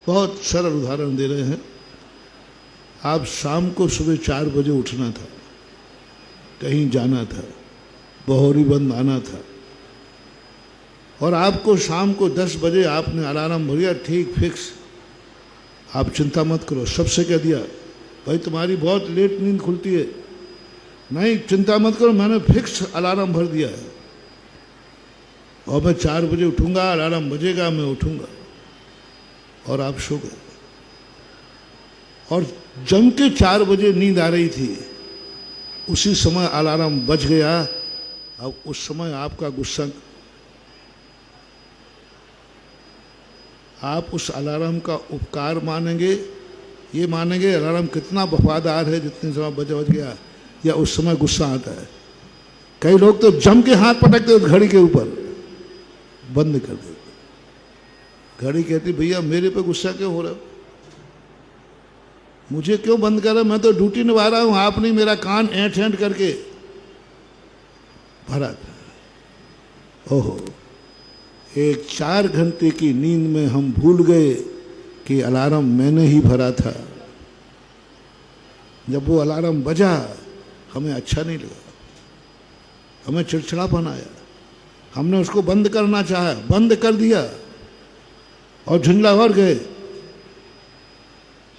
बहुत सरल उदाहरण दे रहे हैं। आप शाम को सुबह 4 बजे उठना था, कहीं जाना था, बहोरी बंद आना था, और आपको शाम को 10 बजे आपने अलार्म भरिया, ठीक फिक्स। आप चिंता मत करो, सबसे कह दिया भाई तुम्हारी बहुत लेट नींद खुलती है, नहीं चिंता मत करो, मैंने फिक्स अलार्म भर दिया है और मैं 4 बजे उठूंगा, अलार्म बजेगा, मैं उठूंगा। और आप सो गए और जम के 4 बजे नींद आ रही थी, उसी समय अलार्म बज गया। अब उस समय आपका गुस्सा, आप उस अलार्म का उपकार मानेंगे, ये मानेंगे अलार्म कितना वफादार है, जितने समय बज गया, या उस समय गुस्सा आता है। कई लोग तो जम के हाथ पटकते घड़ी के ऊपर, बंद कर देते। घड़ी कहती भैया मेरे पे गुस्सा क्यों हो रहा हो, मुझे क्यों बंद कर रहे हो, मैं तो ड्यूटी निभा रहा हूं, आपने मेरा कान ऐंठ ऐंठ करके भरा था। ओहो, एक 4 घंटे की नींद में हम भूल गए कि अलार्म मैंने ही भरा था। जब वो अलार्म बजा हमें अच्छा नहीं लगा, हमें चिड़चिड़ापन आया, हमने उसको बंद करना चाहा, बंद कर दिया और झुंझलावर गए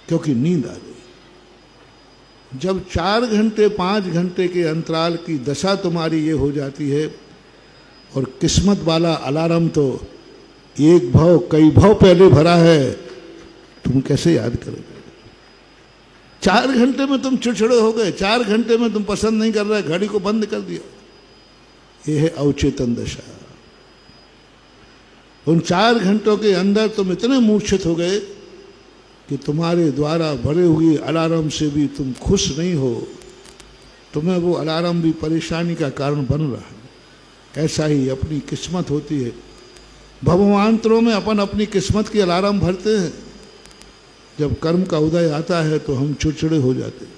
क्योंकि नींद आ गई। जब 4 घंटे 5 घंटे के अंतराल की दशा तुम्हारी ये हो जाती है, और किस्मत वाला अलार्म तो एक भाव कई भाव पहले भरा है, तुम कैसे याद करोगे। 4 घंटे में तुम चिड़चिड़े हो गए, 4 घंटे में तुम पसंद नहीं कर रहे, घड़ी को बंद कर दिया। यह है अवचेतन दशा। उन 4 घंटों के अंदर तुम इतने मूर्छित हो गए कि तुम्हारे द्वारा भरे हुए अलार्म से भी तुम खुश नहीं हो, तुम्हें वो अलार्म भी परेशानी का कारण बन रहा है। ऐसा ही अपनी किस्मत होती है। भवमांतरों में अपन अपनी किस्मत की अलार्म भरते हैं, जब कर्म का उदय आता है तो हम चिड़चिड़े हो जाते हैं।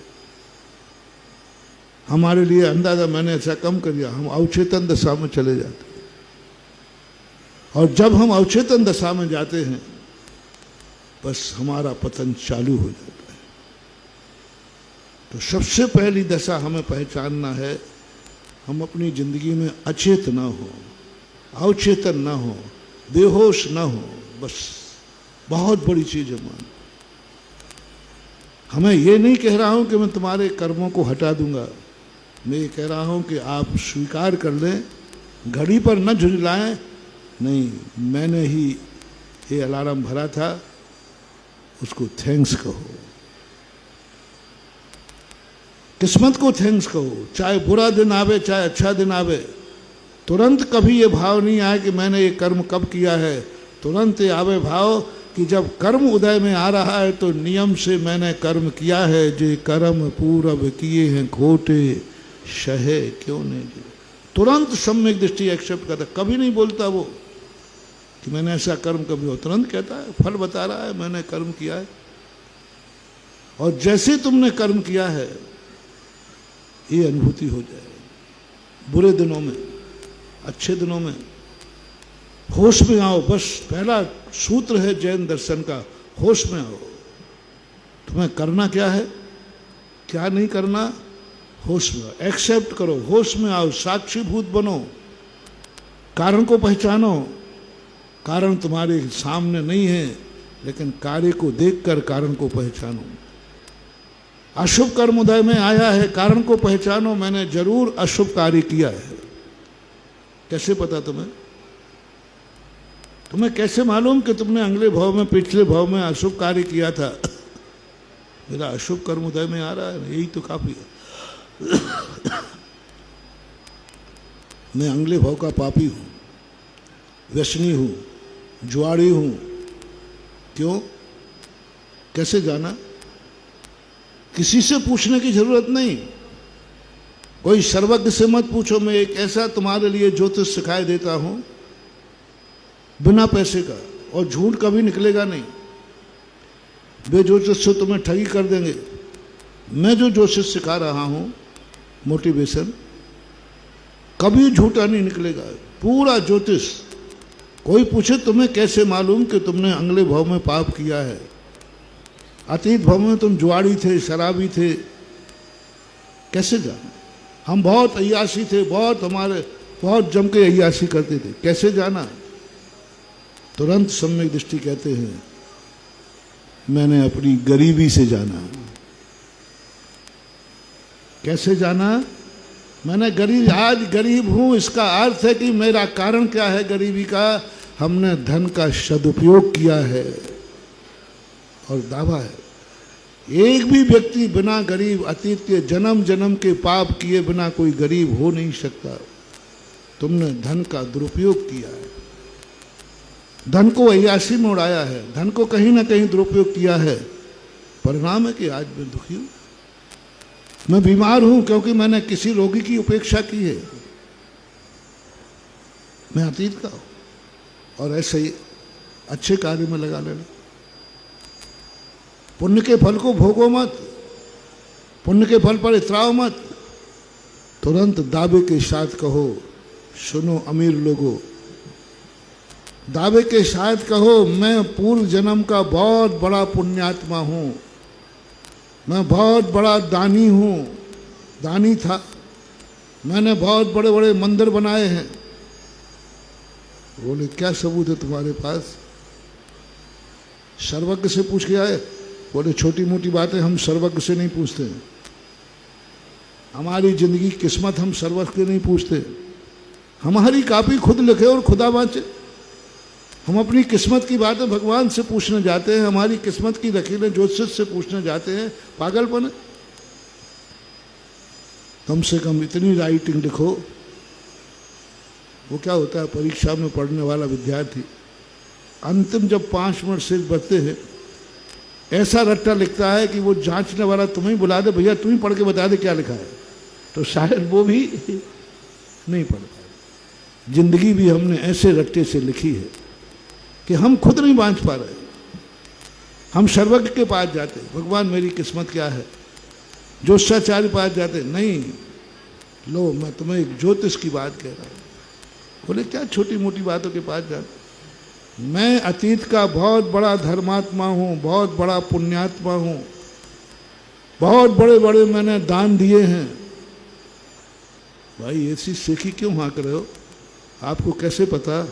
हमारे लिए अंदाजा मैंने ऐसा कम कर दिया, हम अवचेतन दशा में चले जाते हैं। और जब हम अवचेतन दशा में जाते हैं बस हमारा पतन चालू हो जाता है। तो सबसे पहली दशा हमें पहचानना है, हम अपनी जिंदगी में अचेत ना हो, अवचेतन ना हो, बेहोश ना हो, बस बहुत बड़ी चीज है। मान, हमें ये नहीं कह रहा हूं कि मैं तुम्हारे कर्मों को हटा दूंगा, मैं ये कह रहा हूं कि आप स्वीकार कर लें, घड़ी पर न झुंझलाएं, नहीं मैंने ही ये अलार्म भरा था, उसको थैंक्स कहो, किस्मत को थैंक्स कहो। चाहे बुरा दिन आवे चाहे अच्छा दिन आवे, तुरंत कभी ये भाव नहीं आए कि मैंने ये कर्म कब किया है। तुरंत ये आवे भाव कि जब कर्म उदय में आ रहा है तो नियम से मैंने कर्म किया है, जे कर्म पूरब किए हैं खोटे, शहे क्यों नहीं दिए। तुरंत सम्यक दृष्टि एक्सेप्ट करता, कभी नहीं बोलता वो कि मैंने ऐसा कर्म कभी हो, तुरंत कहता है, फल बता रहा है मैंने कर्म किया है। और जैसे तुमने कर्म किया है ये अनुभूति हो जाए। बुरे दिनों में, अच्छे दिनों में होश में आओ, बस पहला सूत्र है जैन दर्शन का, होश में आओ। तुम्हें करना क्या है, क्या नहीं करना, होश में आओ, एक्सेप्ट करो, होश में आओ, साक्षीभूत बनो, कारण को पहचानो। कारण तुम्हारे सामने नहीं है, लेकिन कार्य को देखकर कारण को पहचानो। अशुभ कर्म उदय में आया है, कारण को पहचानो, मैंने जरूर अशुभ कार्य किया है। कैसे पता तुम्हें, तुम्हें कैसे मालूम कि तुमने अगले भाव में, पिछले भाव में अशुभ कार्य किया था। मेरा अशुभ कर्म उदय में आ रहा है, यही तो काफी है। मैं अगले भाव का पापी हूं, व्यसनी हूं, जुआड़ी हूं। क्यों, कैसे जाना, किसी से पूछने की जरूरत नहीं, कोई सर्वज्ञ से मत पूछो। मैं एक ऐसा तुम्हारे लिए ज्योतिष सिखाई देता हूं बिना पैसे का, और झूठ कभी निकलेगा नहीं। वे ज्योतिष से तुम्हें ठगी कर देंगे। मैं जो ज्योतिष सिखा रहा हूं, मोटिवेशन, कभी झूठा नहीं निकलेगा। पूरा ज्योतिष कोई पूछे तुम्हें कैसे मालूम कि तुमने अगले भाव में पाप किया है? अतीत भाव में तुम जुआड़ी थे, शराबी थे, कैसे जाना? हम बहुत अय्यासी थे, बहुत जम के अय्यासी करते थे, कैसे जाना? तुरंत सम्यक दृष्टि कहते हैं मैंने अपनी गरीबी से जाना। कैसे जाना? मैंने आज गरीब हूं, इसका अर्थ है कि मेरा कारण क्या है गरीबी का? हमने धन का सदुपयोग किया है। और दावा है एक भी व्यक्ति बिना गरीब, अतीत के जन्म जन्म के पाप किए बिना कोई गरीब हो नहीं सकता। तुमने धन का दुरुपयोग किया है, धन को अय्यासी में उड़ाया है, धन को कहीं ना कहीं दुरुपयोग किया है। परिणाम है कि आज मैं दुखी हूं, मैं बीमार हूं क्योंकि मैंने किसी रोगी की उपेक्षा की है। मैं अतीत का हूं। और ऐसे ही अच्छे कार्य में लगा लेना। पुण्य के फल को भोगो मत, पुण्य के फल पर इतराओ मत। तुरंत दावे के साथ कहो, सुनो अमीर लोगों, दावे के साथ कहो मैं पूर्व जन्म का बहुत बड़ा पुण्यात्मा हूं, मैं बहुत बड़ा दानी हूं, दानी था, मैंने बहुत बड़े बड़े मंदिर बनाए हैं। बोले क्या सबूत है तुम्हारे पास? सर्वज्ञ से पूछ के आए? बोले छोटी मोटी बातें हम सर्वज्ञ से नहीं पूछते, हमारी जिंदगी किस्मत हम सर्वज्ञ नहीं पूछते। हमारी कापी खुद लिखे और खुदा बाँचे। हम अपनी किस्मत की बातें भगवान से पूछने जाते हैं, हमारी किस्मत की लकीरें ज्योतिष से पूछने जाते हैं। पागलपन है। कम से कम इतनी राइटिंग लिखो। वो क्या होता है, परीक्षा में पढ़ने वाला विद्यार्थी अंतिम जब 5 मिनट से बचते हैं ऐसा रट्टा लिखता है कि वो जांचने वाला तुम्हें बुला दे, भैया तुम ही पढ़ के बता दे क्या लिखा है, तो शायद वो भी नहीं पढ़ पाए। जिंदगी भी हमने ऐसे रट्टे से लिखी है कि हम खुद नहीं बांच पा रहे। हम सर्वज्ञ के पास जाते, भगवान मेरी किस्मत क्या है, ज्योतिषाचार्य पास जाते, नहीं लो मैं तुम्हें एक ज्योतिष की बात कह रहा हूँ। बोले क्या छोटी मोटी बातों के पास जाते? मैं अतीत का बहुत बड़ा धर्मात्मा हूँ, बहुत बड़ा पुण्यात्मा हूँ, बहुत बड़े बड़े मैंने दान दिए हैं। भाई ऐसी सेखी क्यों हाँक रहे हो? आपको कैसे पता?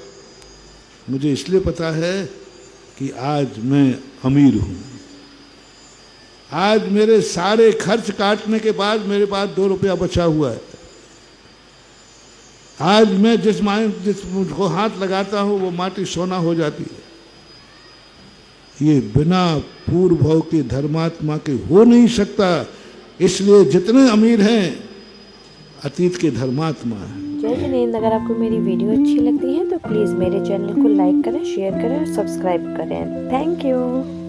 मुझे इसलिए पता है कि आज मैं अमीर हूँ। आज मेरे सारे खर्च काटने के बाद मेरे पास 2 रुपया बचा हुआ है। आज मैं जिस को हाथ लगाता हूँ वो माटी सोना हो जाती है। ये बिना पूर्व भाव के धर्मात्मा के हो नहीं सकता। इसलिए जितने अमीर हैं अतीत के धर्मात्मा हैं। जय जिनेंद्र। अगर आपको मेरी वीडियो अच्छी लगती है तो प्लीज़ मेरे चैनल को लाइक करें, शेयर करें और सब्सक्राइब करें। Thank you.